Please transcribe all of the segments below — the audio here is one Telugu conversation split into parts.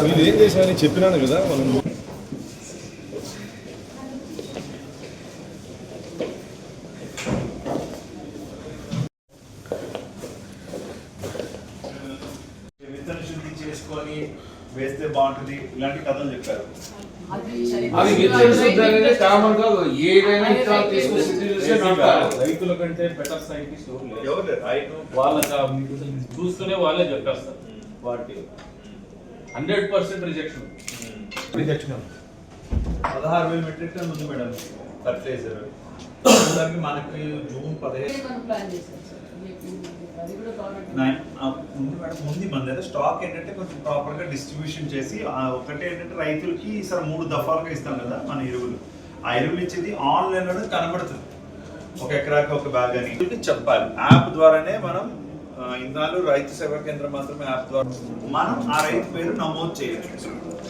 మీరు ఏం చేశారని చెప్పినాను కదా మనం. విత్తన శుద్ధి చేసుకొని వేస్తే బాగుంటుంది ఇలాంటి కథలు చెప్పారు. అది విత్తన శుద్ధి అనేది కామన్ గా ఏదైనా విత్తనాలు తీసుకొని శుద్ధి చేస్తే రైతుల కంటే బెటర్ సైంటిస్ట్ ఎవరు రైతు వాళ్ళకి చూస్తూనే వాళ్ళే చెప్పేస్తారు. వాటి 100% రిజెక్షన్ 16,000 మెట్రిక్ టన్ ఉంది మేడం ఫర్టిలైజర్. దానికి మనకి జూన్ 15 ఉంది మేడం. ముందు మన దగ్గర స్టాక్ ఏంటంటే కొంచెం ప్రాపర్ గా డిస్ట్రిబ్యూషన్ చేసి ఒకటి ఏంటంటే రైతులకి ఈసారి 3 దఫాలుగా ఇస్తాం కదా మన ఎరువులు. ఆ ఎరువులు ఇచ్చేది ఆన్లైన్ లో కనబడుతుంది. ఒక ఎకరాకి ఒక బ్యాగ్ అని చెప్పాలి. యాప్ ద్వారానే మనం ఇన్నాళ్ళు రైతు సేవా కేంద్రం మాత్రమే యాప్ ద్వారా మనం ఆ రైతు పేరు నమోదు చేయొచ్చు.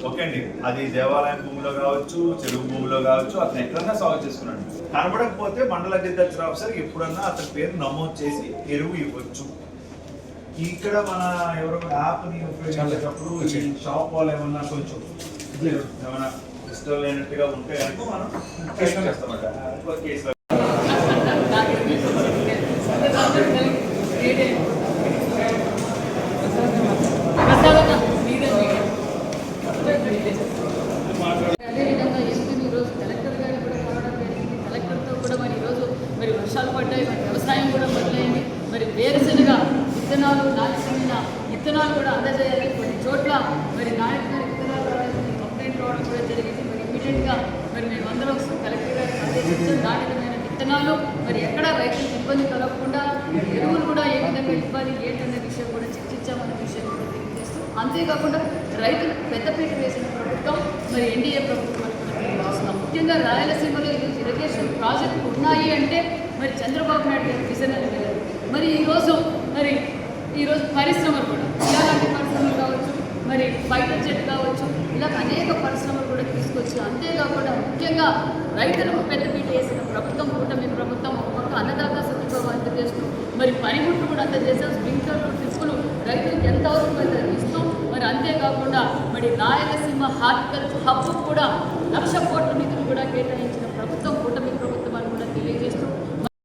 ఓకే అండి, అది దేవాలయం భూమిలో కావచ్చు, చెరువు భూమిలో కావచ్చు, అతను ఎక్కడన్నా సాగు చేసుకున్నాడు. కనబడకపోతే మండల అగ్రికల్చర్ ఆఫీసర్ ఎప్పుడన్నా అతని పేరు నమోదు చేసి ఎరువు ఇవ్వచ్చు. ఇక్కడ మన ఎవరో యాప్ని ఉపయోగించేటప్పుడు ఈ షాప్ వాళ్ళు ఏమన్నా కొంచెం ఏమైనా ఇష్టం లేనట్టుగా ఉంటే కనుక మనం కేసు చేస్తామట. కేసు అదేవిధంగా ఎంపీని ఈరోజు కలెక్టర్ గారికి కూడా కలవడం జరిగింది. కలెక్టర్తో కూడా మరి ఈరోజు మరి వర్షాలు పడ్డాయి, మరి వ్యవసాయం కూడా మొదలైంది. మరి వేరుశనగ విత్తనాలు, నాణ్యమైన విత్తనాలు కూడా అందజేయాలి. కొన్ని చోట్ల మరి నాణ్యమైన విత్తనాలు రావాలని కంప్లైంట్ రావడం కూడా జరిగింది. మరి ఇమీడియట్గా మరి మేమందరం కలెక్టర్ గారికి ఆదేశించాం. నాణ్యమైన విత్తనాలు మరి ఎక్కడ రైతులకు ఇబ్బంది కలగకుండా ఎరువులు కూడా ఏ విధంగా ఇవ్వాలి ఏంటనే విషయం కూడా చర్చించామన్న విషయం కూడా తెలియజేస్తూ, అంతేకాకుండా రైతులకు పెద్దపీట వేసిన ప్రభుత్వం మరి ఎన్డీఏ ప్రభుత్వం అని కూడా తెలియజేస్తున్నాం. ముఖ్యంగా రాయలసీమలో ఈరోజు ఇరిగేషన్ ప్రాజెక్టులు ఉన్నాయి అంటే మరి చంద్రబాబు నాయుడు గారి విజన్ అని వెళ్ళదు. మరి ఈరోజు పరిశ్రమలు కూడా ఇలాంటి పరిశ్రమలు కావచ్చు, మరి ఫైటర్ జెట్ కావచ్చు, ఇలా అనేక పరిశ్రమలు కూడా తీసుకొచ్చి, అంతేకాకుండా ముఖ్యంగా రైతులకు పెద్దపీట వేసిన ప్రభుత్వం కూటమి ప్రభుత్వం. ఒక అన్నదాత సుఖీభవ అందజేస్తూ మరి పనిముట్లు కూడా అందజేసాం. స్ప్రింక్లర్లు, డ్రిప్పులు రైతులకు ఎంత అవసరమైతే ఇస్తూ మరి అంతేకాకుండా మరి రాయలసీమ హార్టికల్చర్ హబ్ కూడా 1,00,00,000 కోట్ల నిధులు కూడా కేటాయించిన ప్రభుత్వం కూటమి